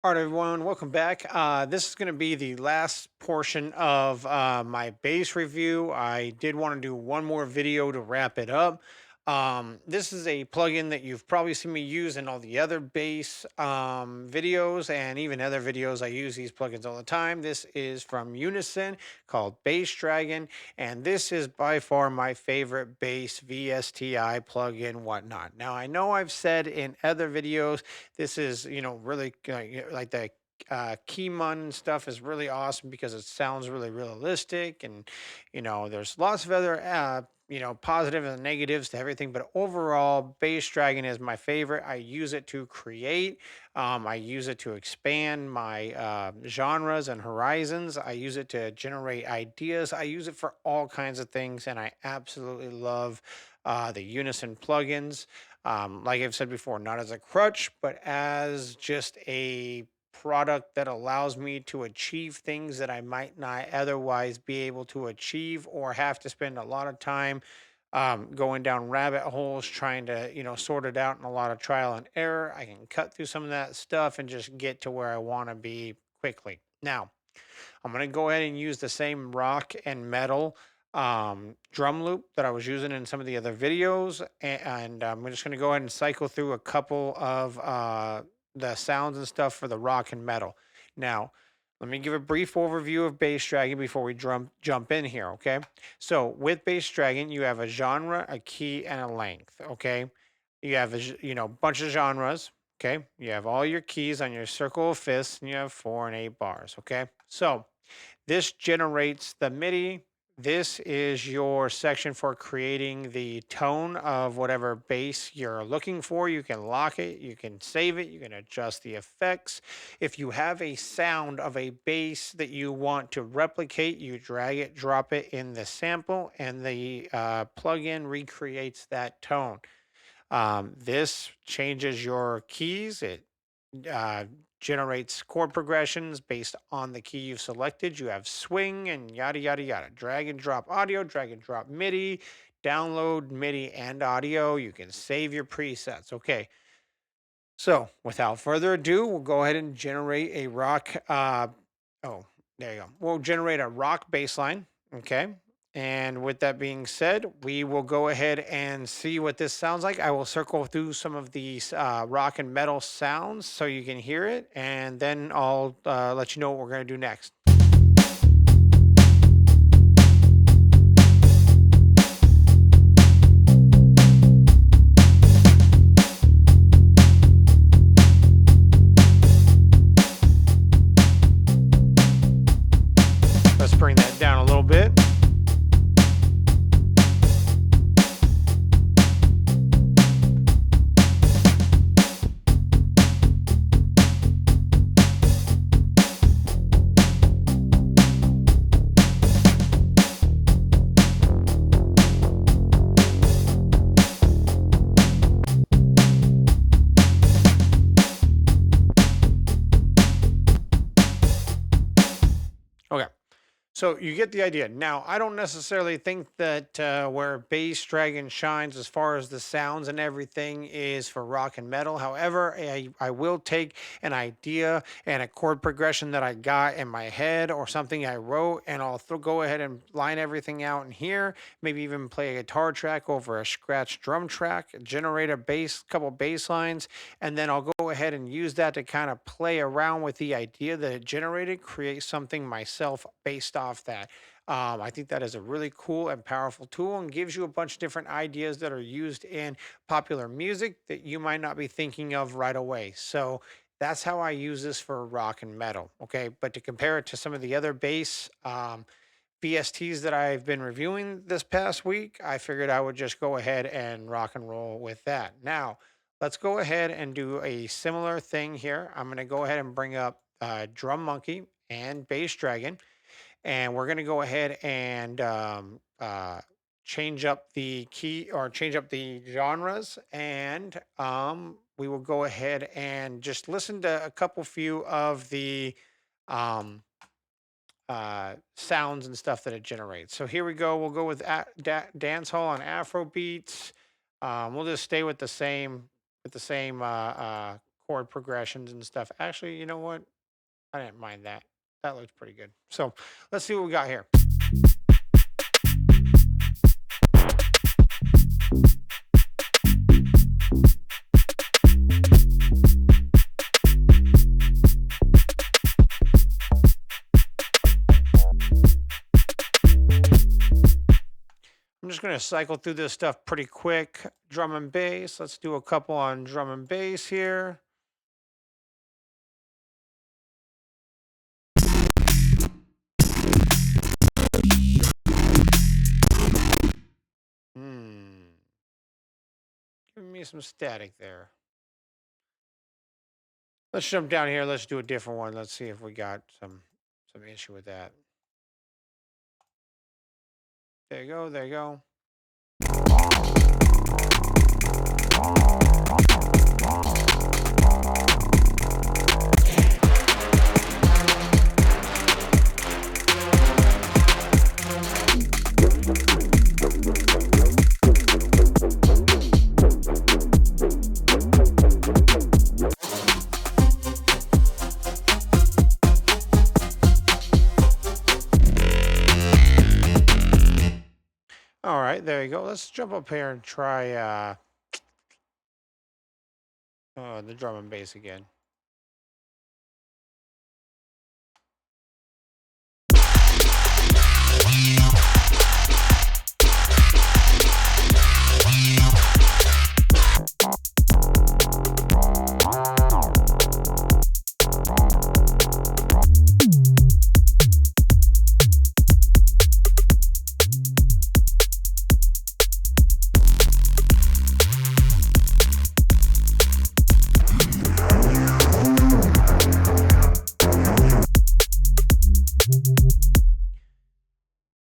All right, everyone, welcome back. This is going to be the last portion of my bass review. I did want to do one more video to wrap it up. This is a plugin that you've probably seen me use in all the other bass videos and even other videos. I use these plugins all the time. This is from Unison called Bass Dragon, and this is by far my favorite bass VSTI plugin, whatnot. Now, I know I've said in other videos this is, really like the Keyman stuff is really awesome because it sounds really realistic. And, there's lots of other, positive and negatives to everything. But overall, Bass Dragon is my favorite. I use it to create, I use it to expand my genres and horizons. I use it to generate ideas. I use it for all kinds of things. And I absolutely love the Unison plugins, like I've said before, not as a crutch, but as just a product that allows me to achieve things that I might not otherwise be able to achieve or have to spend a lot of time going down rabbit holes trying to, sort it out and a lot of trial and error. I can cut through some of that stuff and just get to where I want to be quickly. Now, I'm going to go ahead and use the same rock and metal drum loop that I was using in some of the other videos. And I'm just going to go ahead and cycle through a couple of the sounds and stuff for the rock and metal. Now, let me give a brief overview of Bass Dragon before we jump in here, okay? So with Bass Dragon, you have a genre, a key, and a length, okay? You have bunch of genres, okay? You have all your keys on your circle of fifths, and you have 4 and 8 bars, okay? So this generates the MIDI. This is your section for creating the tone of whatever bass you're looking for. You can lock it, you can save it, you can adjust the effects. If you have a sound of a bass that you want to replicate, you drag it, drop it in the sample, and the plugin recreates that tone. This changes your keys. It uh, generates chord progressions based on the key you've selected. You have swing and yada, yada, yada. Drag and drop audio, drag and drop MIDI, download MIDI and audio. You can save your presets. Okay. So without further ado, we'll go ahead and generate a rock. Oh, there you go. We'll generate a rock bass line. Okay. And with that being said, we will go ahead and see what this sounds like. I will circle through some of these rock and metal sounds so you can hear it. And then I'll let you know what we're going to do next. Let's bring that down a little bit. Okay. So you get the idea. Now, I don't necessarily think that where Bass Dragon shines as far as the sounds and everything is for rock and metal. However, I will take an idea and a chord progression that I got in my head or something I wrote, and I'll go ahead and line everything out in here. Maybe even play a guitar track over a scratch drum track, generate a couple bass lines, and then I'll go ahead and use that to kind of play around with the idea that it generated, create something myself based off that. I think that is a really cool and powerful tool and gives you a bunch of different ideas that are used in popular music that you might not be thinking of right away. So that's how I use this for rock and metal. Okay. But to compare it to some of the other bass VSTs that I've been reviewing this past week, I figured I would just go ahead and rock and roll with that. Now, let's go ahead and do a similar thing here. I'm going to go ahead and bring up Drum Monkey and Bass Dragon, and we're going to go ahead and change up the key or change up the genres, and we will go ahead and just listen to a couple few of the um, sounds and stuff that it generates. So here we go. We'll go with dance hall and Afro beats. We'll just stay with the same chord progressions and stuff. Actually, you know what? I didn't mind that. That looked pretty good. So let's see what we got here. I'm just going to cycle through this stuff pretty quick. Drum and bass. Let's do a couple on drum and bass here. Giving me some static there. Let's jump down here. Let's do a different one. Let's see if we got some issue with that. There you go. There you go. All right, there you go. Let's jump up here and try the drum and bass again.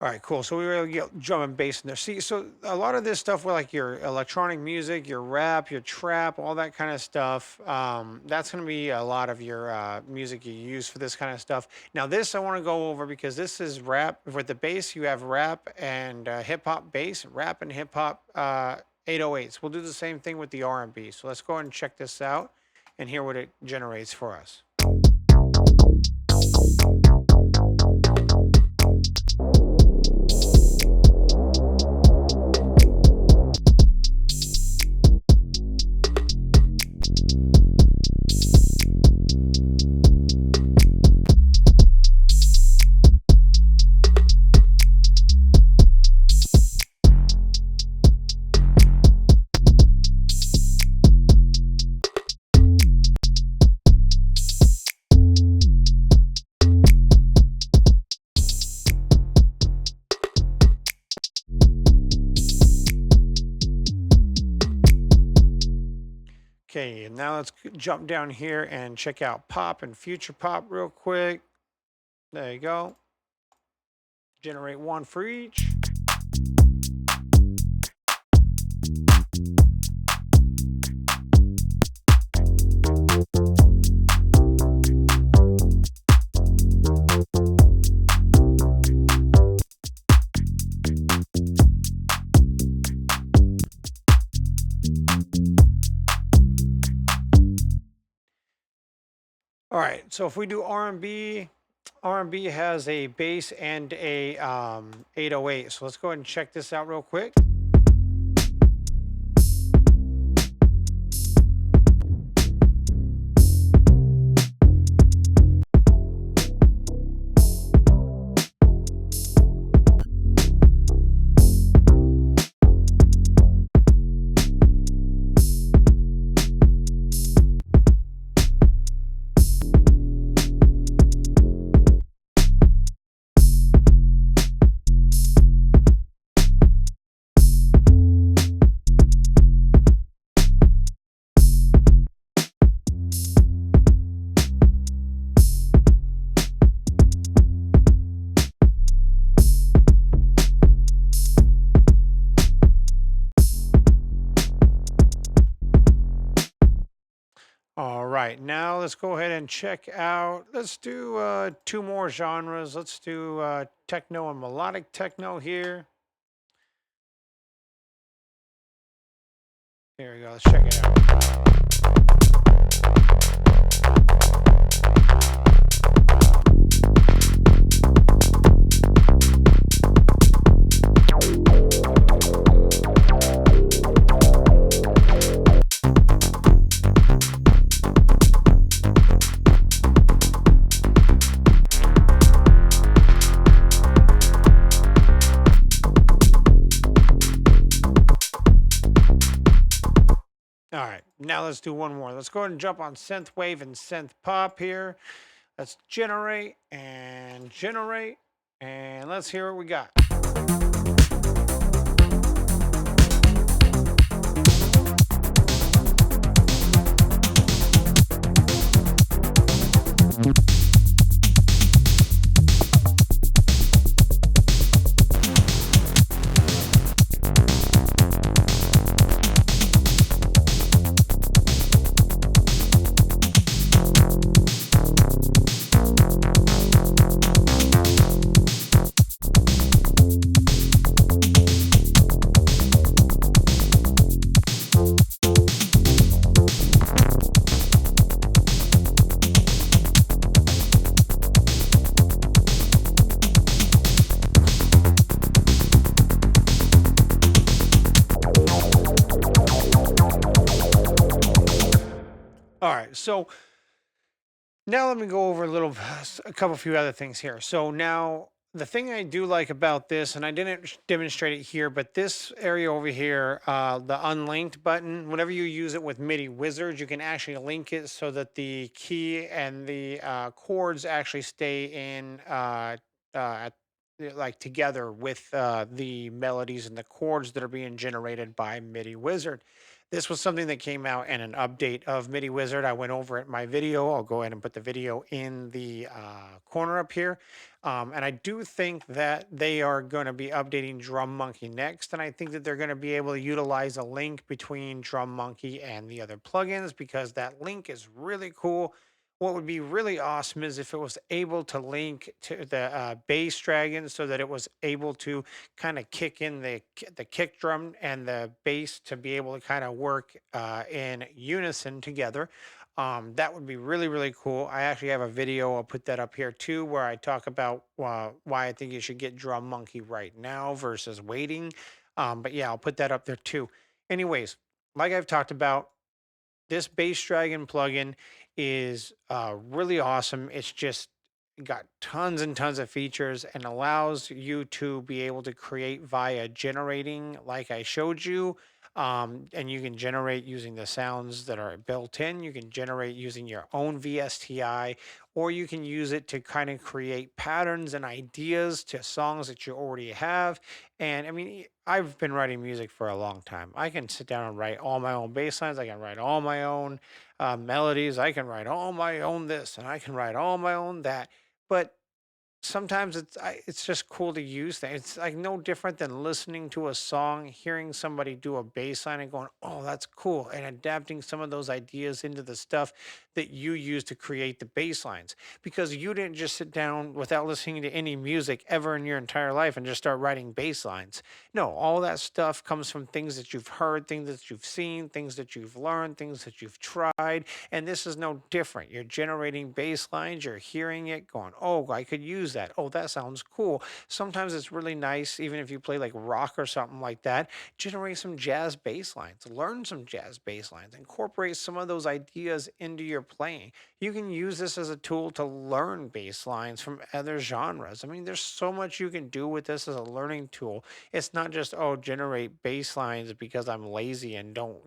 All right, cool. So we really get drum and bass in there. See, so a lot of this stuff with like your electronic music, your rap, your trap, all that kind of stuff, that's going to be a lot of your music you use for this kind of stuff. Now, this I want to go over because this is rap. With the bass, you have rap and hip hop bass, rap and hip hop 808s. We'll do the same thing with the R&B. So let's go ahead and check this out and hear what it generates for us. Okay, and now let's jump down here and check out pop and future pop real quick. There you go. Generate one for each. All right, so if we do R&B, R&B has a bass and a 808. So let's go ahead and check this out real quick. All right, now let's go ahead and check out, let's do two more genres. Let's do techno and melodic techno here. Here we go, let's check it out. now let's do one more. Let's go ahead and jump on synth wave and synth pop here. Let's generate and generate, and let's hear what we got. All right, so now let me go over a couple few other things here. So now the thing I do like about this, and I didn't demonstrate it here, but this area over here, the unlinked button, whenever you use it with MIDI Wizard, you can actually link it so that the key and the chords actually stay in like together with the melodies and the chords that are being generated by MIDI Wizard. This was something that came out in an update of MIDI Wizard. I went over it in my video. I'll go ahead and put the video in the corner up here. And I do think that they are going to be updating Drum Monkey next. And I think that they're going to be able to utilize a link between Drum Monkey and the other plugins because that link is really cool. What would be really awesome is if it was able to link to the bass dragon so that it was able to kind of kick in the kick drum and the bass to be able to kind of work in unison together. That would be really, really cool. I actually have a video. I'll put that up here too, where I talk about why I think you should get Drum Monkey right now versus waiting. But yeah, I'll put that up there too. Anyways, like I've talked about, this Bass Dragon plugin is really awesome. It's just got tons and tons of features and allows you to be able to create via generating, like I showed you. And you can generate using the sounds that are built in. You can generate using your own VSTI, or you can use it to kind of create patterns and ideas to songs that you already have. And I mean, I've been writing music for a long time. I can sit down and write all my own bass lines. I can write all my own melodies. I can write all my own this, and I can write all my own that. But sometimes it's just cool to use things. It's like no different than listening to a song, hearing somebody do a bass line and going, "Oh, that's cool," and adapting some of those ideas into the stuff that you use to create the bass lines. Because you didn't just sit down without listening to any music ever in your entire life and just start writing bass lines. No, all that stuff comes from things that you've heard, things that you've seen, things that you've learned, things that you've tried, and this is no different. You're generating bass lines, you're hearing it, going, "Oh, I could use that. Oh, that sounds cool." Sometimes it's really nice, even if you play like rock or something like that, generate some jazz bass lines, learn some jazz bass lines, incorporate some of those ideas into your playing. You can use this as a tool to learn bass lines from other genres. I mean, there's so much you can do with this as a learning tool. It's not just, oh, generate bass lines because I'm lazy and don't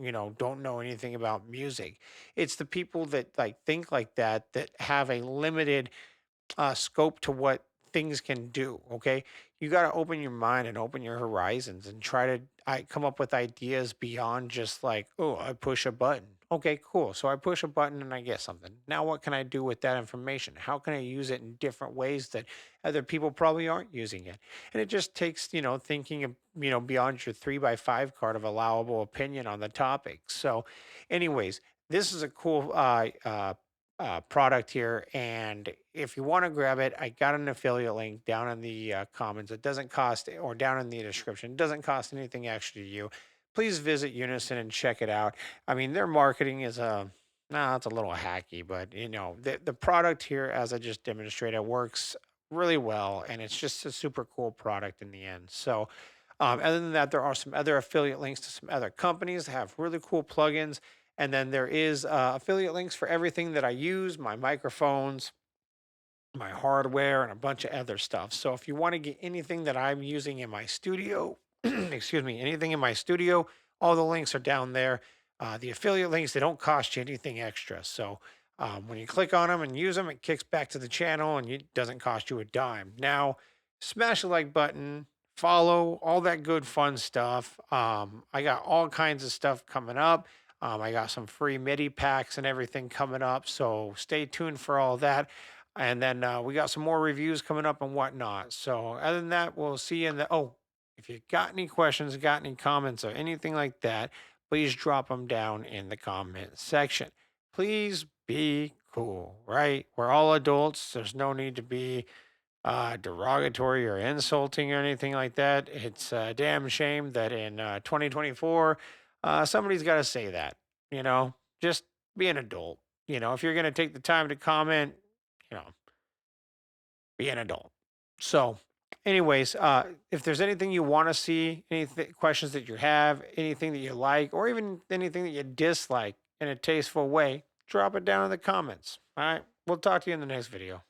know anything about music. It's the people that like think like that have a limited scope to what things can do. Okay, you got to open your mind and open your horizons and try to come up with ideas beyond just like, oh, I push a button. Okay, cool. So I push a button and I get something. Now, what can I do with that information? How can I use it in different ways that other people probably aren't using it? And it just takes, thinking, beyond your 3x5 card of allowable opinion on the topic. So, anyways, this is a cool product here. And if you want to grab it, I got an affiliate link down in the comments. It doesn't cost, or down in the description, it doesn't cost anything extra to you. Please visit Unison and check it out. I mean, their marketing is it's a little hacky, but the product here, as I just demonstrated, works really well, and it's just a super cool product in the end. So, other than that, there are some other affiliate links to some other companies that have really cool plugins. And then there is affiliate links for everything that I use, my microphones, my hardware, and a bunch of other stuff. So if you want to get anything that I'm using in my studio, excuse me, anything in my studio, all the links are down there. The affiliate links, they don't cost you anything extra. So when you click on them and use them, it kicks back to the channel and it doesn't cost you a dime. Now, smash the like button, follow, all that good fun stuff. I got all kinds of stuff coming up. I got some free MIDI packs and everything coming up. So stay tuned for all that. And then we got some more reviews coming up and whatnot. So other than that, we'll see you in the. Oh, if you got any questions, got any comments, or anything like that, please drop them down in the comment section. Please be cool, right? We're all adults. There's no need to be derogatory or insulting or anything like that. It's a damn shame that in 2024, somebody's got to say that, you know, just be an adult. If you're going to take the time to comment, you know, be an adult. So, anyways, if there's anything you want to see, any questions that you have, anything that you like, or even anything that you dislike in a tasteful way, drop it down in the comments. All right. We'll talk to you in the next video.